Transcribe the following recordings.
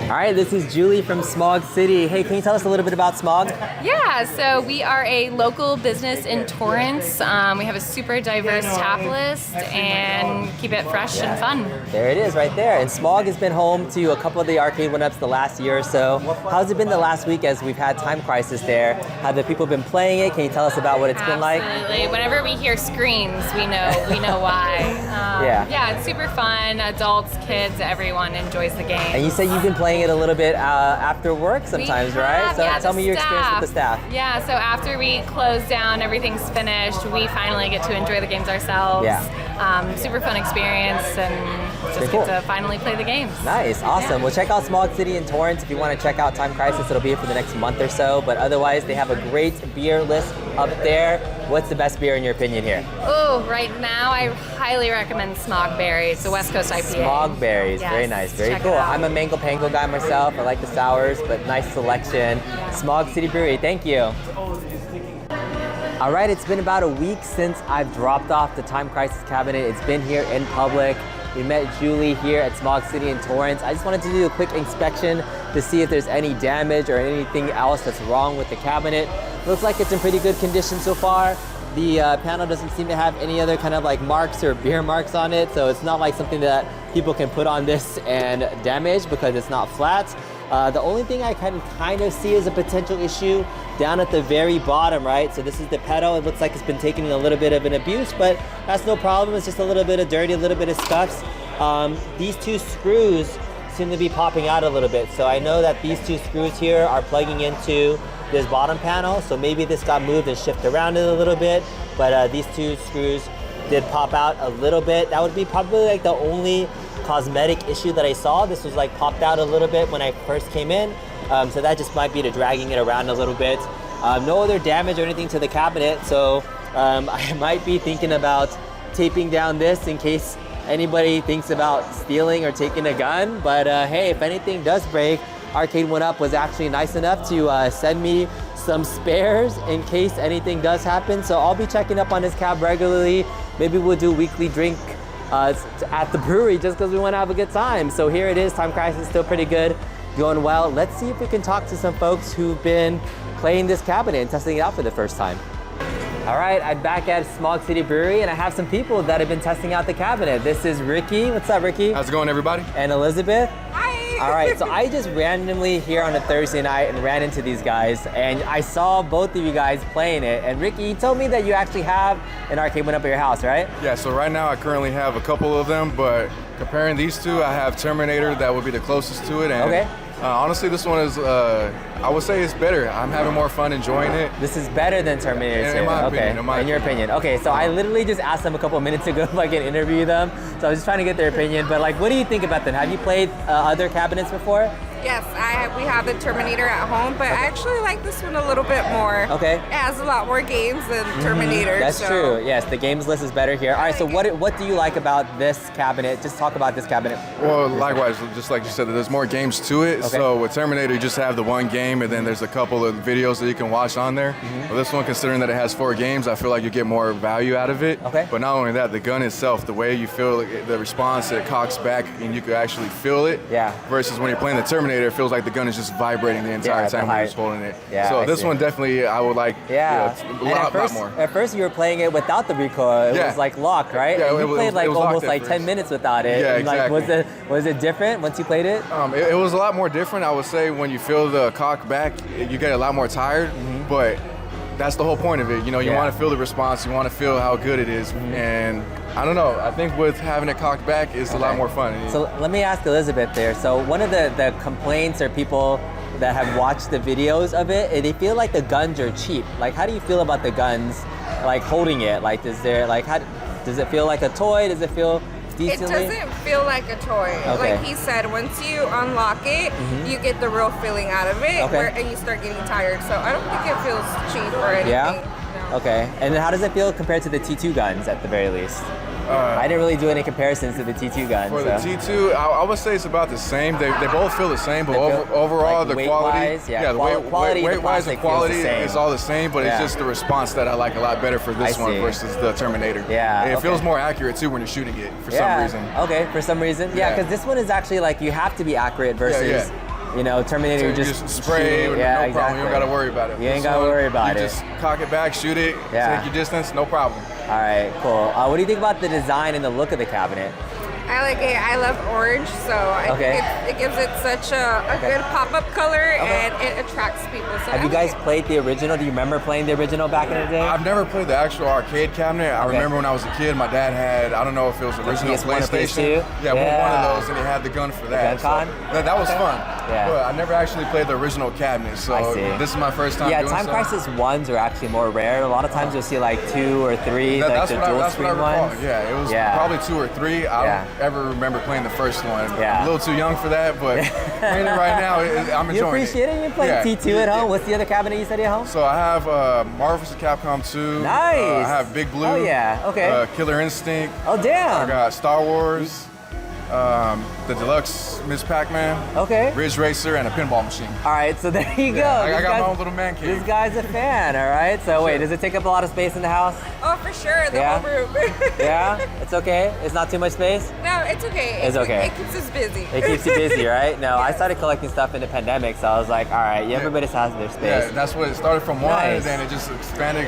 All right, this is Julie from Smog City. Hey, can you tell us a little bit about Smog? Yeah, so we are a local business in Torrance. We have a super diverse tap list and keep it fresh and fun. There it is right there. And Smog has been home to a couple of the Arcade1Ups the last year or so. How's it been the last week as we've had Time Crisis there? Have the people been playing it? Can you tell us about what it's been like? Absolutely. Whenever we hear screams, we know why. Yeah, it's super fun. Adults, kids, everyone enjoys the game. And you said you've been playing it a little bit after work sometimes, right? So yeah, tell me your experience with the staff. Yeah, so after we close down, everything's finished, we finally get to enjoy the games ourselves. Yeah. Super fun experience and just get to finally play the games. Nice, awesome. Yeah. Well, check out Smog City in Torrance if you want to check out Time Crisis. It'll be for the next month or so, but otherwise they have a great beer list up there. What's the best beer in your opinion here? Oh, right now I highly recommend Smog Berry. It's a West Coast IPA. Smog Berries, yes, very nice, very check cool. it out. I'm a Mango Pango guy myself. I like the sours, but nice selection. Yeah. Smog City Brewery, thank you. All right, it's been about a week since I've dropped off the Time Crisis cabinet. It's been here in public. We met Julie here at Smog City in Torrance. I just wanted to do a quick inspection to see if there's any damage or anything else that's wrong with the cabinet. Looks like it's in pretty good condition so far. The panel doesn't seem to have any other kind of like marks or beer marks on it, so it's not like something that people can put on this and damage because it's not flat. The only thing I can kind of see is a potential issue down at the very bottom, right? So this is the pedal. It looks like it's been taking a little bit of an abuse, but that's no problem. It's just a little bit of dirty, a little bit of scuffs. These two screws seem to be popping out a little bit. So I know that these two screws here are plugging into this bottom panel. So maybe this got moved and shifted around a little bit, but these two screws did pop out a little bit. That would be probably like the only cosmetic issue that I saw. This was like popped out a little bit when I first came in. So that just might be to dragging it around a little bit. No other damage or anything to the cabinet. So I might be thinking about taping down this in case anybody thinks about stealing or taking a gun. But hey, if anything does break, Arcade1Up was actually nice enough to send me some spares in case anything does happen. So I'll be checking up on this cab regularly. Maybe we'll do weekly drink at the brewery just because we want to have a good time. So here it is, Time Crisis still pretty good, going well. Let's see if we can talk to some folks who've been playing this cabinet and testing it out for the first time. All right, I'm back at Smog City Brewery and I have some people that have been testing out the cabinet. This is Ricky. What's up, Ricky? How's it going, everybody? And Elizabeth. Hi. All right, so I just randomly here on a Thursday night and ran into these guys and I saw both of you guys playing it. And Ricky, you told me that you actually have an Arcade1Up at your house, right? Yeah, so right now I currently have a couple of them, but comparing these two, I have Terminator that would be the closest to it. And okay. Honestly, this one is, I would say it's better. I'm having more fun enjoying it. This is better than Terminator 2. In my okay. opinion. In your opinion. Okay, so I literally just asked them a couple minutes ago if I could interview them. So I was just trying to get their opinion. But like, what do you think about them? Have you played other cabinets before? Yes, we have the Terminator at home, but I actually like this one a little bit more. Okay. It has a lot more games than Terminator. That's true. Yes, the games list is better here. All right, so what do you like about this cabinet? Just talk about this cabinet. Well, likewise, just like you said, there's more games to it. Okay. So with Terminator, you just have the one game, and then there's a couple of videos that you can watch on there. But this one, considering that it has 4 games, I feel like you get more value out of it. Okay. But not only that, the gun itself, the way you feel the response, it cocks back, and you can actually feel it. Yeah. Versus when you're playing the Terminator, it feels like the gun is just vibrating the entire time when you're just holding it. Yeah, so I this see. one definitely, I would like. Yeah. A lot more. At first you were playing it without the recoil. It was like locked, right? Yeah, and you played like almost like 10 first. minutes without it. Yeah, and like, exactly. was it different once you played it? It was a lot more different. I would say when you feel the cock back, you get a lot more tired, but that's the whole point of it. You know, you want to feel the response, you want to feel how good it is, and I don't know, I think with having it cocked back is a lot more fun. So let me ask Elizabeth there. So one of the complaints or people that have watched the videos of it, they feel like the guns are cheap. Like, how do you feel about the guns, like holding it? Like, does it feel like a toy? Does it feel decently? It doesn't feel like a toy. Okay. Like he said, once you unlock it, you get the real feeling out of it, and you start getting tired. So I don't think it feels cheap or anything. Yeah? No. Okay. And then how does it feel compared to the T2 guns at the very least? I didn't really do any comparisons to the T2 guns. For the T2, I would say it's about the same. They both feel the same, but overall like the quality, weight-wise and quality is all the same, but it's just the response that I like a lot better for this one versus the Terminator. Yeah, it feels more accurate too when you're shooting it for some reason. Okay, for some reason. Yeah, because this one is actually like you have to be accurate versus You know, Terminator, you just just spray, shoot. no Yeah, problem. exactly. You don't got to worry about it. You ain't got to worry about it. You just cock it back, shoot it, take your distance, no problem. All right, cool. What do you think about the design and the look of the cabinet? I like it. I love orange, so I think it gives it such a good pop-up color, and it attracts people. So Have you guys played the original? Do you remember playing the original back in the day? I've never played the actual arcade cabinet. I remember when I was a kid, my dad had, I don't know if it was the original PlayStation. Yeah, one of those, and he had the gun for that. The gun con? So that was fun. Yeah. But I never actually played the original cabinet, so I see. this is my first time Yeah, doing Time Crisis 1s are actually more rare. A lot of times you'll see like 2 or 3, like the dual screen ones. Yeah, it was probably 2 or 3. I don't ever remember playing the first one. Yeah. I'm a little too young for that, but playing it right now, I'm enjoying it. You appreciate it? You're playing T2 at home? What's the other cabinet you said at home? So I have Marvel vs. Capcom 2. Nice. I have Big Blue. Oh yeah, okay. Killer Instinct. Oh damn. I got Star Wars. The deluxe Ms. Pac-Man, Ridge Racer, and a pinball machine. All right, so there you go. I got my own little man cave. This guy's a fan, all right? So wait, does it take up a lot of space in the house? Oh, for sure, the whole room. Yeah? It's okay? It's not too much space? No, it's okay. It's okay. It keeps us busy. It keeps you busy, right? No, I started collecting stuff in the pandemic, so I was like, all right, everybody has their space. Yeah, that's what it started from one, and then it just expanded.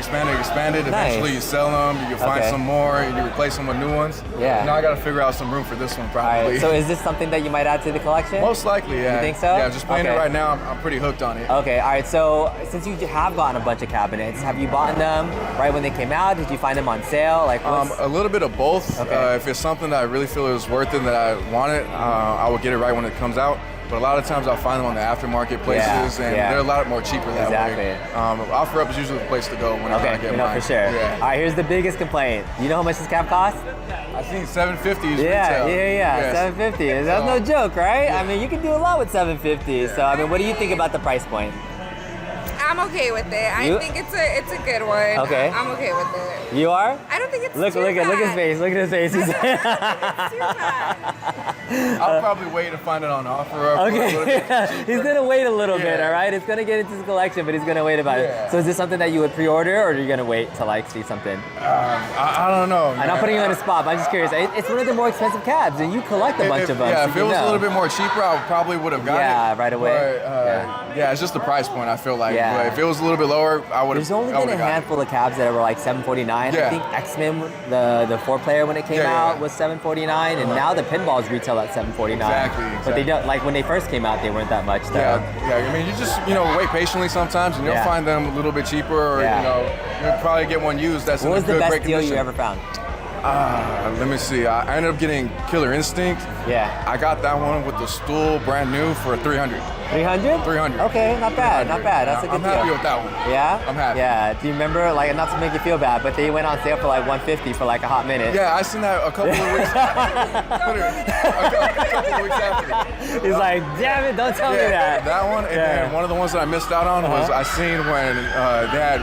Eventually you sell them, you find some more, and you replace them with new ones. Yeah. Now I got to figure out some room for this one probably. All right, so is this something that you might add to the collection? Most likely, yeah. You think so? Yeah, just playing it right now, I'm pretty hooked on it. Okay, all right, so since you have gotten a bunch of cabinets, have you bought them right when they came out? Did you find them on sale? Like a little bit of both. If it's something that I really feel is worth it, that I want it, I will get it right when it comes out. But a lot of times I'll find them on the aftermarket places, and they're a lot more cheaper that way. OfferUp is usually the place to go when I want to get mine. For sure. Yeah. All right, here's the biggest complaint. You know how much this cap costs? I think $750 is retail. Yeah, Yes. $750. That's no joke, right? I mean, you can do a lot with $750. So, I mean, what do you think about the price point? I'm okay with it. I think it's a good one. Okay. I'm okay with it. You are? I don't think it's look too bad. Look at his face. Look at his face. It's too bad. I'll probably wait to find it on OfferUp. Okay. He's going to wait a little bit, all right? It's going to get into his collection, but he's going to wait about it. So is this something that you would pre-order, or are you going to wait to like see something? I don't know. I'm not putting you on the spot, but I'm just curious. It's one of the more expensive cabs, and you collect a bunch of them. Yeah, so if it was a little bit more cheaper, I probably would have got it. Yeah, right away. But, yeah, it's just the price point, I feel like. Yeah. But if it was a little bit lower, I would have. There's only been a handful of cabs that were like $749. I think X-Men, the 4-player when it came out was $749, and now the pinballs retail at $749. Exactly. But they don't, like when they first came out, they weren't that much though. Yeah. I mean, you just wait patiently sometimes, and you'll find them a little bit cheaper, or you'll probably get one used that's what in a good, great was the best deal condition. you ever found? Let me see. I ended up getting Killer Instinct. Yeah. I got that one with the stool brand new for $300. 300? 300. Okay, not bad, not bad. That's a good deal. I'm happy with that one. Yeah? I'm happy. Yeah. Do you remember, like, not to make you feel bad, but they went on sale for like $150 for like a hot minute. Yeah, I seen that a couple of weeks a couple of weeks after. He's like, damn it, don't tell me that. That one, and then one of the ones that I missed out on was I seen when they had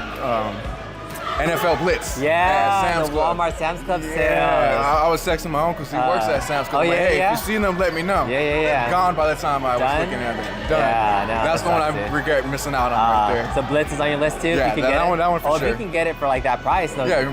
NFL Blitz. Yeah, the Walmart Sam's Club sale. Yeah, I was texting my uncle because he works at Sam's Club. Hey, if you see them, let me know. Yeah. Gone by the time I was looking at them. Done. Yeah, no, that's the one I regret missing out on right there. So Blitz is on your list too? Yeah, that one for sure. If you can get it for like that price, no doubt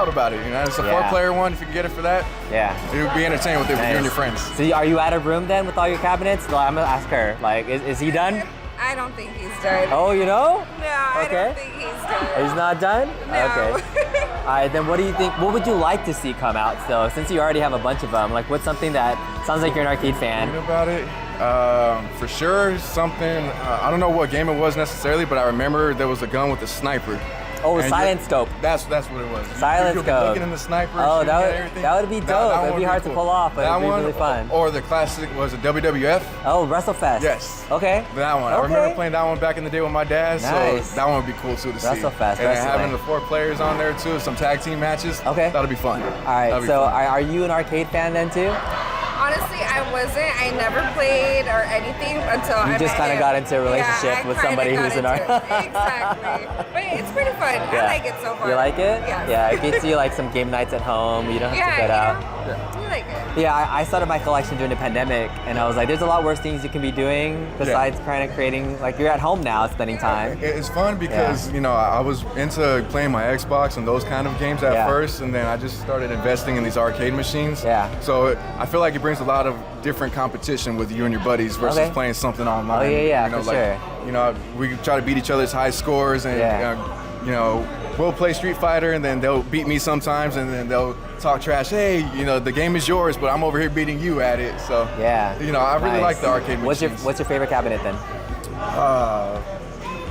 about it. It's a 4-player one. If you can get it for that, it would be entertaining with you and your friends. So are you out of room then with all your cabinets? Well, I'm gonna ask her. Like, is he done? I don't think he's done. Oh, you know? No, I don't think he's done. He's not done? No. Okay. All right, then what do you think? What would you like to see come out still? Since you already have a bunch of them, like what's something that sounds like you're an arcade fan? About it, for sure, something. I don't know what game it was necessarily, but I remember there was a gun with a sniper. Oh, silent scope. That's what it was. Silent scope. Looking in the sniper. Oh, that would be dope. It'd be hard to pull off, but it'd be really fun. Or the classic was a WWF. Oh, WrestleFest. Yes. Okay. That one. I remember playing that one back in the day with my dad. Nice. So that one would be cool too to see. WrestleFest. And having the 4 players on there too, some tag team matches. Okay. That'll be fun. All right. So are you an arcade fan then too? Honestly, I wasn't. I never played or anything until I met him. You just kind of got into a relationship with somebody who's an arcade. Exactly. But it's pretty fun. I like it so far. You like it? Yes. Yeah, it gets you like some game nights at home. You don't have to get out. You like it. Yeah, I started my collection during the pandemic, and I was like, there's a lot worse things you can be doing besides kind of creating, like you're at home now spending time. It's fun because, you know, I was into playing my Xbox and those kind of games at first, and then I just started investing in these arcade machines. Yeah. So I feel like it brings a lot of different competition with you and your buddies versus playing something online. Oh, yeah, you know, for sure. You know, we try to beat each other's high scores, and you know, we'll play Street Fighter, and then they'll beat me sometimes, and then they'll talk trash. Hey, you know, the game is yours, but I'm over here beating you at it. So you know, I really like the arcade machines. What's your favorite cabinet then?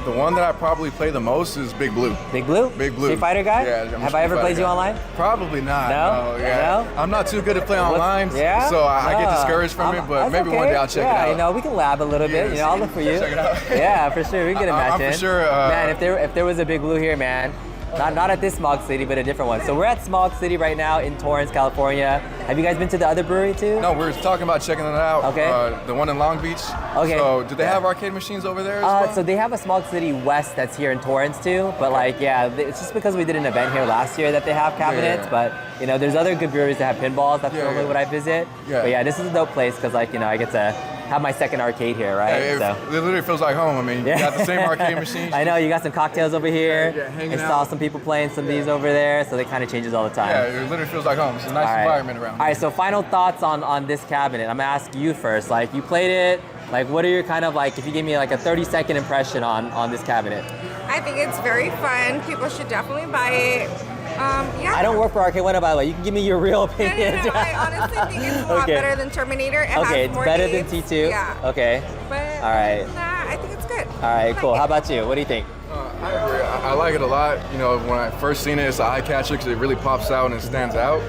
The one that I probably play the most is Big Blue. Big Blue? Big Blue. Street Fighter guy? Yeah. Have I ever played you online? Probably not. No? No? I'm not too good at playing online, so I get discouraged from it, but maybe one day I'll check it out. Yeah, you know, we can lab a little bit. You know, I'll look for you. Check it out. Yeah, for sure. We can get a match in. I'm for sure. Man, if there was a Big Blue here, man, not at this Smog City, but a different one. So we're at Smog City right now in Torrance, California. Have you guys been to the other brewery too? No, we're talking about checking it out. Okay. The one in Long Beach. Okay. So do they have arcade machines over there as well? So they have a Smog City West that's here in Torrance too. But like, it's just because we did an event here last year that they have cabinets. But you know, there's other good breweries that have pinballs. That's normally what I visit. Yeah. But yeah, this is a dope place because like, you know, I get to have my second arcade here, right? It literally feels like home. I mean, you got the same arcade machines. I know, you got some cocktails over here. Hanging I saw out. some people playing some of these over there, so it kind of changes all the time. Yeah, it literally feels like home. It's a nice environment around. All right, so final thoughts on this cabinet. I'm gonna ask you first. Like, you played it. Like, what are your kind of like, if you give me like a 30-second impression on this cabinet? I think it's very fun. People should definitely buy it. I don't work for Arcade1Up, by the way. You can give me your real opinion. No, I honestly think it's a lot better than Terminator. It has it's more better games. than T2. Yeah. Okay. But all right. Nah, I think it's good. All right, cool. How about you? What do you think? I agree. I like it a lot. You know, when I first seen it, it's an eye catcher because it really pops out and it stands out.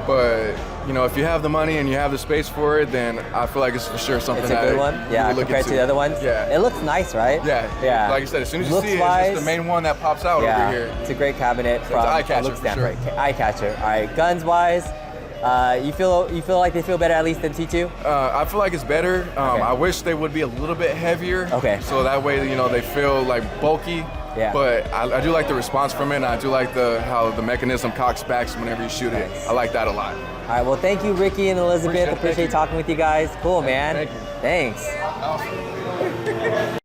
But you know, if you have the money and you have the space for it, then I feel like it's for sure something It's a good one. Yeah, compared to the other ones. Yeah. It looks nice, right? Yeah. Like I said, as soon as you see it, it's the main one that pops out over here. It's a great cabinet from eye catcher look for standpoint. sure. Eye catcher. All right, guns wise, you feel like they feel better at least than T2? I feel like it's better. I wish they would be a little bit heavier. Okay. So that way, you know, they feel like bulky. Yeah. But I do like the response from it, and I do like how the mechanism cocks back whenever you shoot it. I like that a lot. All right, well, thank you, Ricky and Elizabeth. Appreciate talking with you guys. Cool, man. Thank you. Thanks.